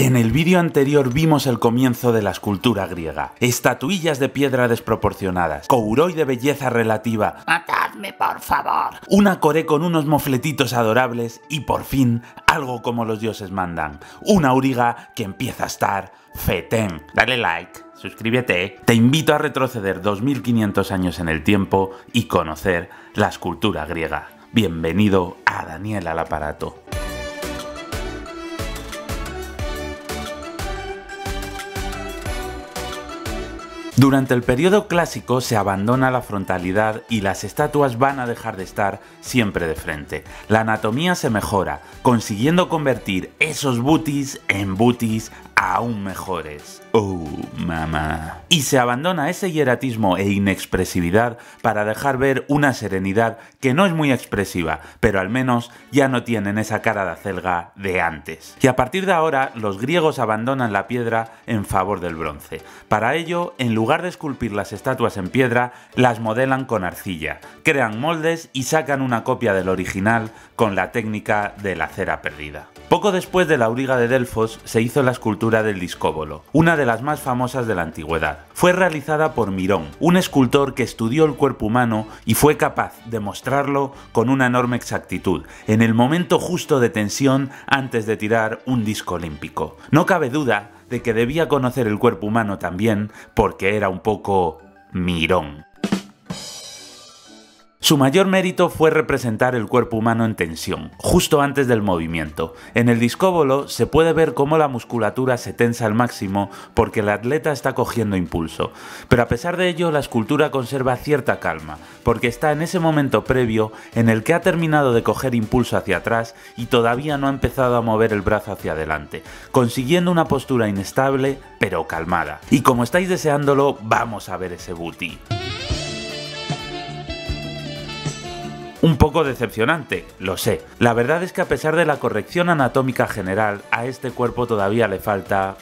En el vídeo anterior vimos el comienzo de la escultura griega. Estatuillas de piedra desproporcionadas, kouroi de belleza relativa, ¡Matadme, por favor! una coré con unos mofletitos adorables y por fin algo como los dioses mandan. Una auriga que empieza a estar fetén. Dale like, suscríbete. Te invito a retroceder 2500 años en el tiempo y conocer la escultura griega. Bienvenido a Daniel al aparato. Durante el periodo clásico se abandona la frontalidad y las estatuas van a dejar de estar siempre de frente. La anatomía se mejora, consiguiendo convertir esos butis en butis aún mejores. ¡Oh, mamá! Y se abandona ese hieratismo e inexpresividad para dejar ver una serenidad que no es muy expresiva, pero al menos ya no tienen esa cara de acelga de antes. Y a partir de ahora, los griegos abandonan la piedra en favor del bronce. Para ello, en lugar de esculpir las estatuas en piedra, las modelan con arcilla, crean moldes y sacan una copia del original con la técnica de la cera perdida. Poco después de la auriga de Delfos se hizo la escultura del discóbolo, una de las más famosas de la antigüedad. Fue realizada por Mirón, un escultor que estudió el cuerpo humano y fue capaz de mostrarlo con una enorme exactitud, en el momento justo de tensión antes de tirar un disco olímpico. No cabe duda de que debía conocer el cuerpo humano también, porque era un poco Mirón. Su mayor mérito fue representar el cuerpo humano en tensión, justo antes del movimiento. En el discóbolo se puede ver cómo la musculatura se tensa al máximo porque el atleta está cogiendo impulso. Pero a pesar de ello, la escultura conserva cierta calma, porque está en ese momento previo en el que ha terminado de coger impulso hacia atrás y todavía no ha empezado a mover el brazo hacia adelante, consiguiendo una postura inestable pero calmada. Y como estáis deseándolo, vamos a ver ese booty. Un poco decepcionante, lo sé. La verdad es que a pesar de la corrección anatómica general, a este cuerpo todavía le falta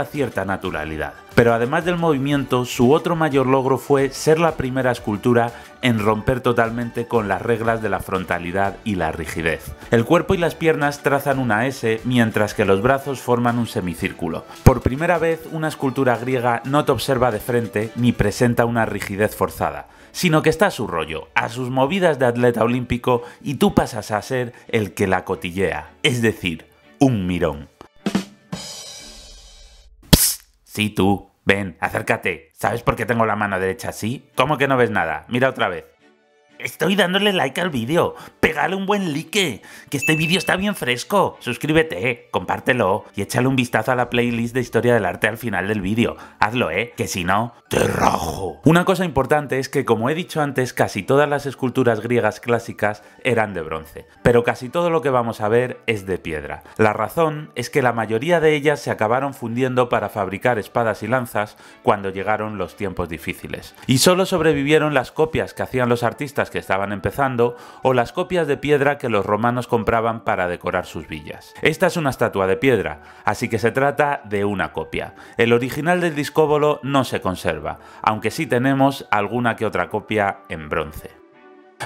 cierta naturalidad. Pero además del movimiento, su otro mayor logro fue ser la primera escultura en romper totalmente con las reglas de la frontalidad y la rigidez. El cuerpo y las piernas trazan una S, mientras que los brazos forman un semicírculo. Por primera vez, una escultura griega no te observa de frente ni presenta una rigidez forzada, sino que está a su rollo, a sus movidas de atleta olímpico, y tú pasas a ser el que la cotillea, es decir, un mirón. Psst, sí tú, ven, acércate. ¿Sabes por qué tengo la mano derecha así? ¿Cómo que no ves nada? Mira otra vez. Estoy dándole like al vídeo. Pégale un buen like, que este vídeo está bien fresco. Suscríbete, compártelo y échale un vistazo a la playlist de historia del arte al final del vídeo. Hazlo, que si no, te rajo. Una cosa importante es que, como he dicho antes, casi todas las esculturas griegas clásicas eran de bronce, pero casi todo lo que vamos a ver es de piedra. La razón es que la mayoría de ellas se acabaron fundiendo para fabricar espadas y lanzas cuando llegaron los tiempos difíciles. Y solo sobrevivieron las copias que hacían los artistas que estaban empezando o las copias de piedra que los romanos compraban para decorar sus villas. Esta es una estatua de piedra, así que se trata de una copia. El original del discóbolo no se conserva, aunque sí tenemos alguna que otra copia en bronce.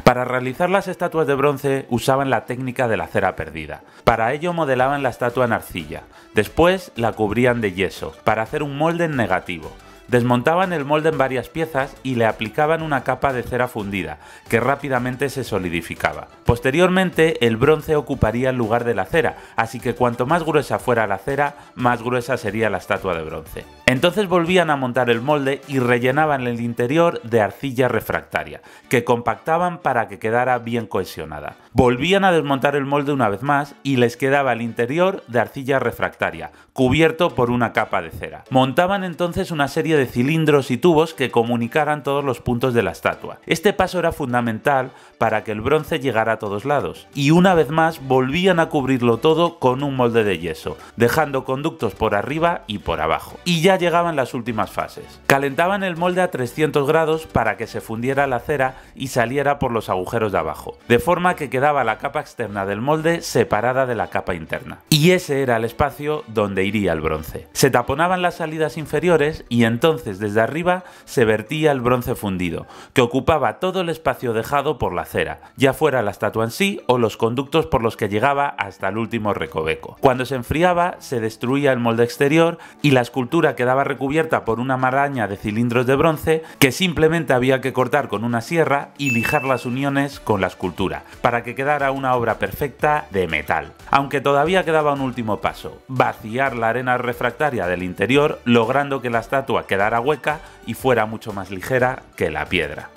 Para realizar las estatuas de bronce usaban la técnica de la cera perdida. Para ello modelaban la estatua en arcilla, después la cubrían de yeso para hacer un molde en negativo. Desmontaban el molde en varias piezas y le aplicaban una capa de cera fundida, que rápidamente se solidificaba. Posteriormente, el bronce ocuparía el lugar de la cera, así que cuanto más gruesa fuera la cera, más gruesa sería la estatua de bronce. Entonces volvían a montar el molde y rellenaban el interior de arcilla refractaria, que compactaban para que quedara bien cohesionada. Volvían a desmontar el molde una vez más y les quedaba el interior de arcilla refractaria, cubierto por una capa de cera. Montaban entonces una serie de cilindros y tubos que comunicaran todos los puntos de la estatua. Este paso era fundamental para que el bronce llegara a todos lados, y una vez más volvían a cubrirlo todo con un molde de yeso, dejando conductos por arriba y por abajo. Y ya llegaban las últimas fases. Calentaban el molde a 300 grados para que se fundiera la cera y saliera por los agujeros de abajo, de forma que quedaba la capa externa del molde separada de la capa interna. Y ese era el espacio donde iría el bronce. Se taponaban las salidas inferiores y entonces desde arriba se vertía el bronce fundido, que ocupaba todo el espacio dejado por la cera, ya fuera la estatua estatua en sí o los conductos por los que llegaba hasta el último recoveco. Cuando se enfriaba, se destruía el molde exterior y la escultura quedaba recubierta por una maraña de cilindros de bronce que simplemente había que cortar con una sierra y lijar las uniones con la escultura, para que quedara una obra perfecta de metal. Aunque todavía quedaba un último paso: vaciar la arena refractaria del interior, logrando que la estatua quedara hueca y fuera mucho más ligera que la piedra.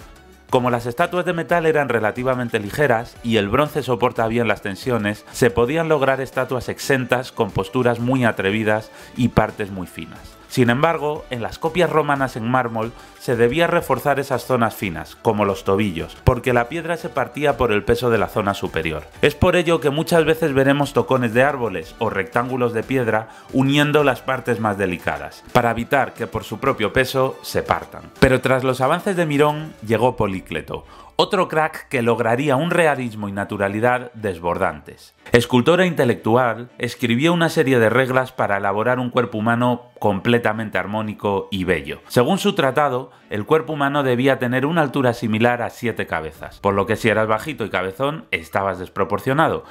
Como las estatuas de metal eran relativamente ligeras y el bronce soporta bien las tensiones, se podían lograr estatuas exentas con posturas muy atrevidas y partes muy finas. Sin embargo, en las copias romanas en mármol se debía reforzar esas zonas finas, como los tobillos, porque la piedra se partía por el peso de la zona superior. Es por ello que muchas veces veremos tocones de árboles o rectángulos de piedra uniendo las partes más delicadas, para evitar que por su propio peso se partan. Pero tras los avances de Mirón llegó Polícleto, otro crack que lograría un realismo y naturalidad desbordantes. Escultor e intelectual, escribió una serie de reglas para elaborar un cuerpo humano completamente armónico y bello. Según su tratado, el cuerpo humano debía tener una altura similar a 7 cabezas, por lo que si eras bajito y cabezón, estabas desproporcionado.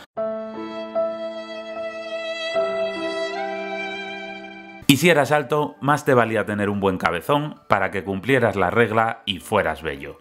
Y si eras alto, más te valía tener un buen cabezón para que cumplieras la regla y fueras bello.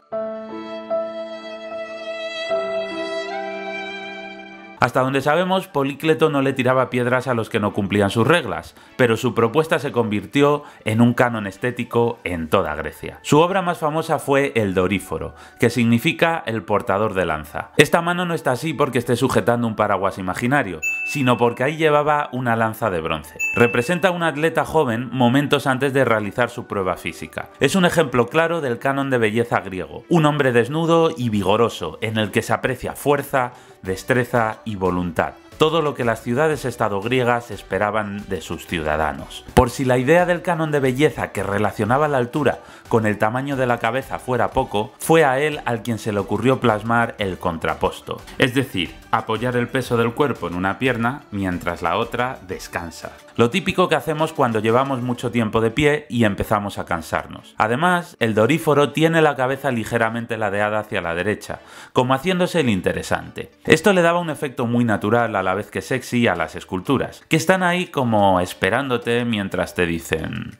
Hasta donde sabemos, Polícleto no le tiraba piedras a los que no cumplían sus reglas, pero su propuesta se convirtió en un canon estético en toda Grecia. Su obra más famosa fue el Doríforo, que significa el portador de lanza. Esta mano no está así porque esté sujetando un paraguas imaginario, sino porque ahí llevaba una lanza de bronce. Representa a un atleta joven momentos antes de realizar su prueba física. Es un ejemplo claro del canon de belleza griego, un hombre desnudo y vigoroso, en el que se aprecia fuerza, destreza y voluntad. Todo lo que las ciudades-estado griegas esperaban de sus ciudadanos. Por si la idea del canon de belleza que relacionaba la altura con el tamaño de la cabeza fuera poco, fue a él al quien se le ocurrió plasmar el contraposto, es decir, apoyar el peso del cuerpo en una pierna mientras la otra descansa. Lo típico que hacemos cuando llevamos mucho tiempo de pie y empezamos a cansarnos. Además, el Doríforo tiene la cabeza ligeramente ladeada hacia la derecha, como haciéndose el interesante. Esto le daba un efecto muy natural a la vez que sexy a las esculturas, que están ahí como esperándote mientras te dicen: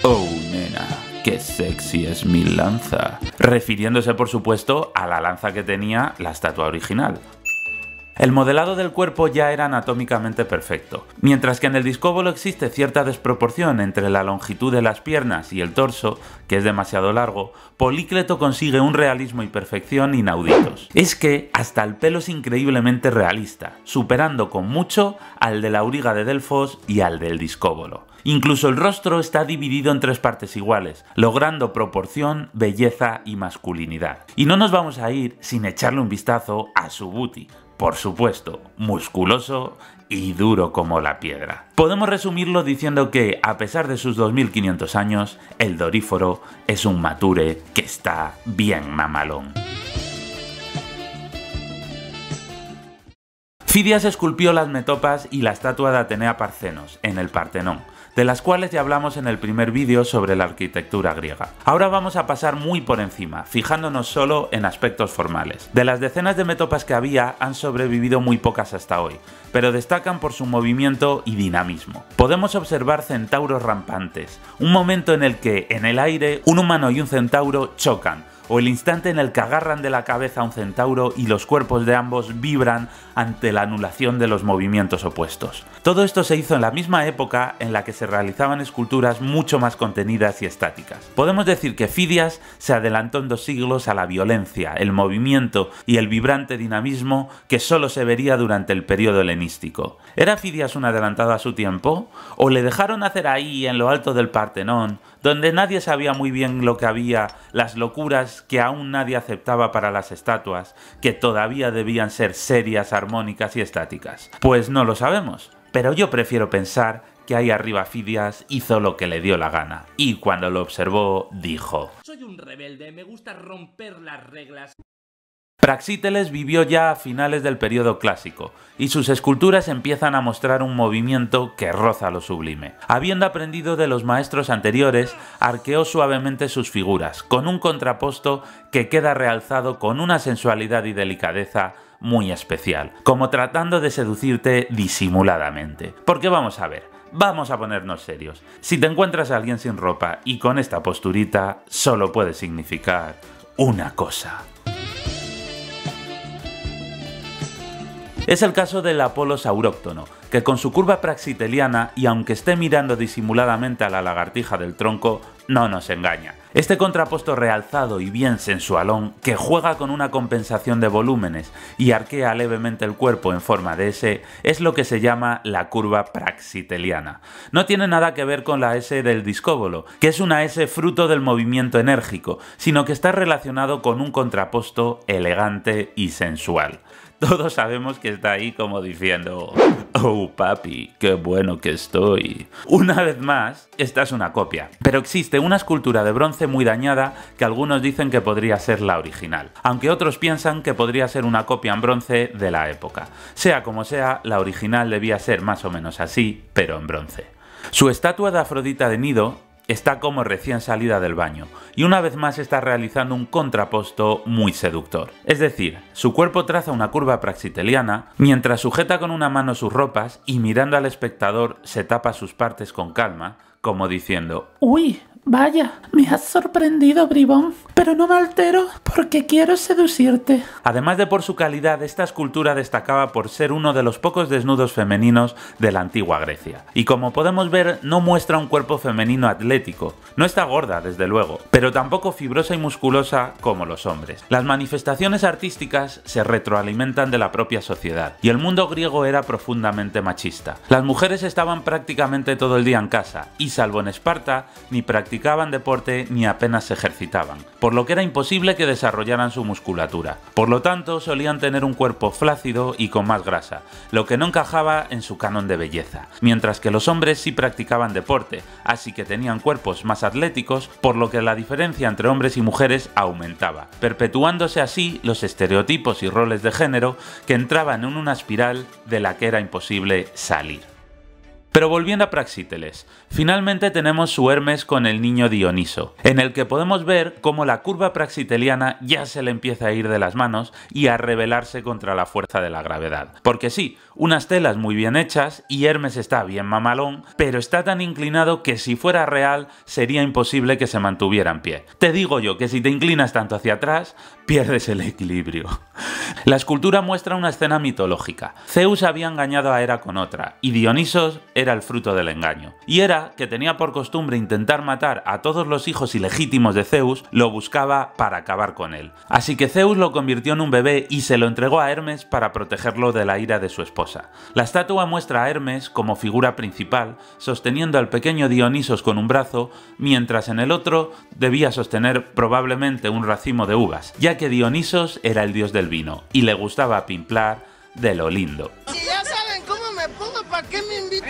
"Oh, nena, qué sexy es mi lanza", refiriéndose por supuesto a la lanza que tenía la estatua original. El modelado del cuerpo ya era anatómicamente perfecto. Mientras que en el discóbolo existe cierta desproporción entre la longitud de las piernas y el torso, que es demasiado largo, Polícleto consigue un realismo y perfección inauditos. Es que hasta el pelo es increíblemente realista, superando con mucho al de la auriga de Delfos y al del discóbolo. Incluso el rostro está dividido en 3 partes iguales, logrando proporción, belleza y masculinidad. Y no nos vamos a ir sin echarle un vistazo a su booty. Por supuesto, musculoso y duro como la piedra. Podemos resumirlo diciendo que, a pesar de sus 2500 años, el Doríforo es un mature que está bien mamalón. Fidias esculpió las metopas y la estatua de Atenea Parcenos, en el Partenón, de las cuales ya hablamos en el primer vídeo sobre la arquitectura griega. Ahora vamos a pasar muy por encima, fijándonos solo en aspectos formales. De las decenas de metopas que había, han sobrevivido muy pocas hasta hoy, pero destacan por su movimiento y dinamismo. Podemos observar centauros rampantes, un momento en el que, en el aire, un humano y un centauro chocan, o el instante en el que agarran de la cabeza a un centauro y los cuerpos de ambos vibran ante la anulación de los movimientos opuestos. Todo esto se hizo en la misma época en la que se realizaban esculturas mucho más contenidas y estáticas. Podemos decir que Fidias se adelantó en 2 siglos a la violencia, el movimiento y el vibrante dinamismo que solo se vería durante el periodo helenístico. ¿Era Fidias un adelantado a su tiempo? ¿O le dejaron hacer ahí, en lo alto del Partenón, donde nadie sabía muy bien lo que había, las locuras que aún nadie aceptaba para las estatuas, que todavía debían ser serias, armónicas y estáticas? Pues no lo sabemos, pero yo prefiero pensar que ahí arriba Fidias hizo lo que le dio la gana, y cuando lo observó dijo: "Soy un rebelde, me gusta romper las reglas". Praxíteles vivió ya a finales del periodo clásico, y sus esculturas empiezan a mostrar un movimiento que roza lo sublime. Habiendo aprendido de los maestros anteriores, arqueó suavemente sus figuras, con un contraposto que queda realzado con una sensualidad y delicadeza muy especial, como tratando de seducirte disimuladamente. Porque vamos a ver, vamos a ponernos serios. Si te encuentras a alguien sin ropa y con esta posturita, solo puede significar una cosa. Es el caso del Apolo sauróctono, que con su curva praxiteliana y aunque esté mirando disimuladamente a la lagartija del tronco, no nos engaña. Este contrapuesto realzado y bien sensualón, que juega con una compensación de volúmenes y arquea levemente el cuerpo en forma de S, es lo que se llama la curva praxiteliana. No tiene nada que ver con la S del discóbolo, que es una S fruto del movimiento enérgico, sino que está relacionado con un contrapuesto elegante y sensual. Todos sabemos que está ahí como diciendo: "Oh papi, qué bueno que estoy". Una vez más, esta es una copia, pero existe una escultura de bronce muy dañada que algunos dicen que podría ser la original, aunque otros piensan que podría ser una copia en bronce de la época. Sea como sea, la original debía ser más o menos así, pero en bronce. Su estatua de Afrodita de Nido está como recién salida del baño, y una vez más está realizando un contraposto muy seductor. Es decir, su cuerpo traza una curva praxiteliana, mientras sujeta con una mano sus ropas y mirando al espectador se tapa sus partes con calma, como diciendo: Uy, vaya, me has sorprendido, bribón, pero no me altero porque quiero seducirte. Además de por su calidad, esta escultura destacaba por ser uno de los pocos desnudos femeninos de la antigua Grecia. Y como podemos ver, no muestra un cuerpo femenino atlético. No está gorda, desde luego, pero tampoco fibrosa y musculosa como los hombres. Las manifestaciones artísticas se retroalimentan de la propia sociedad, y el mundo griego era profundamente machista. Las mujeres estaban prácticamente todo el día en casa, y salvo en Esparta, ni practicaban deporte ni apenas se ejercitaban, por lo que era imposible que desarrollaran su musculatura. Por lo tanto, solían tener un cuerpo flácido y con más grasa, lo que no encajaba en su canon de belleza, mientras que los hombres sí practicaban deporte, así que tenían cuerpos más atléticos, por lo que la diferencia entre hombres y mujeres aumentaba, perpetuándose así los estereotipos y roles de género que entraban en una espiral de la que era imposible salir. Pero volviendo a Praxíteles, finalmente tenemos su Hermes con el niño Dioniso, en el que podemos ver cómo la curva praxiteliana ya se le empieza a ir de las manos y a rebelarse contra la fuerza de la gravedad. Porque sí, unas telas muy bien hechas y Hermes está bien mamalón, pero está tan inclinado que si fuera real sería imposible que se mantuviera en pie. Te digo yo que si te inclinas tanto hacia atrás, pierdes el equilibrio. La escultura muestra una escena mitológica. Zeus había engañado a Hera con otra, y Dionisos era el fruto del engaño. Y Hera, que tenía por costumbre intentar matar a todos los hijos ilegítimos de Zeus, lo buscaba para acabar con él. Así que Zeus lo convirtió en un bebé y se lo entregó a Hermes para protegerlo de la ira de su esposa. La estatua muestra a Hermes como figura principal, sosteniendo al pequeño Dionisos con un brazo, mientras en el otro debía sostener probablemente un racimo de uvas, ya que Dionisos era el dios del vino y le gustaba pimplar de lo lindo. Si ya saben cómo me pongo, ¿para qué me invitan?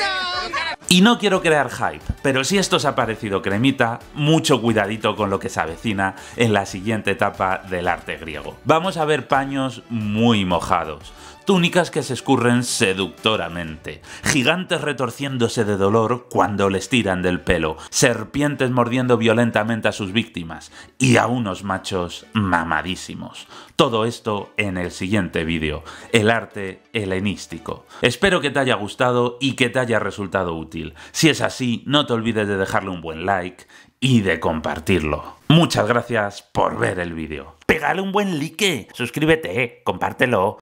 Y no quiero crear hype, pero si esto os ha parecido cremita, mucho cuidadito con lo que se avecina en la siguiente etapa del arte griego. Vamos a ver paños muy mojados, túnicas que se escurren seductoramente, gigantes retorciéndose de dolor cuando les tiran del pelo, serpientes mordiendo violentamente a sus víctimas y a unos machos mamadísimos. Todo esto en el siguiente vídeo, el arte helenístico. Espero que te haya gustado y que te haya resultado útil. Si es así, no te olvides de dejarle un buen like y de compartirlo. Muchas gracias por ver el vídeo. Pégale un buen like, suscríbete, compártelo.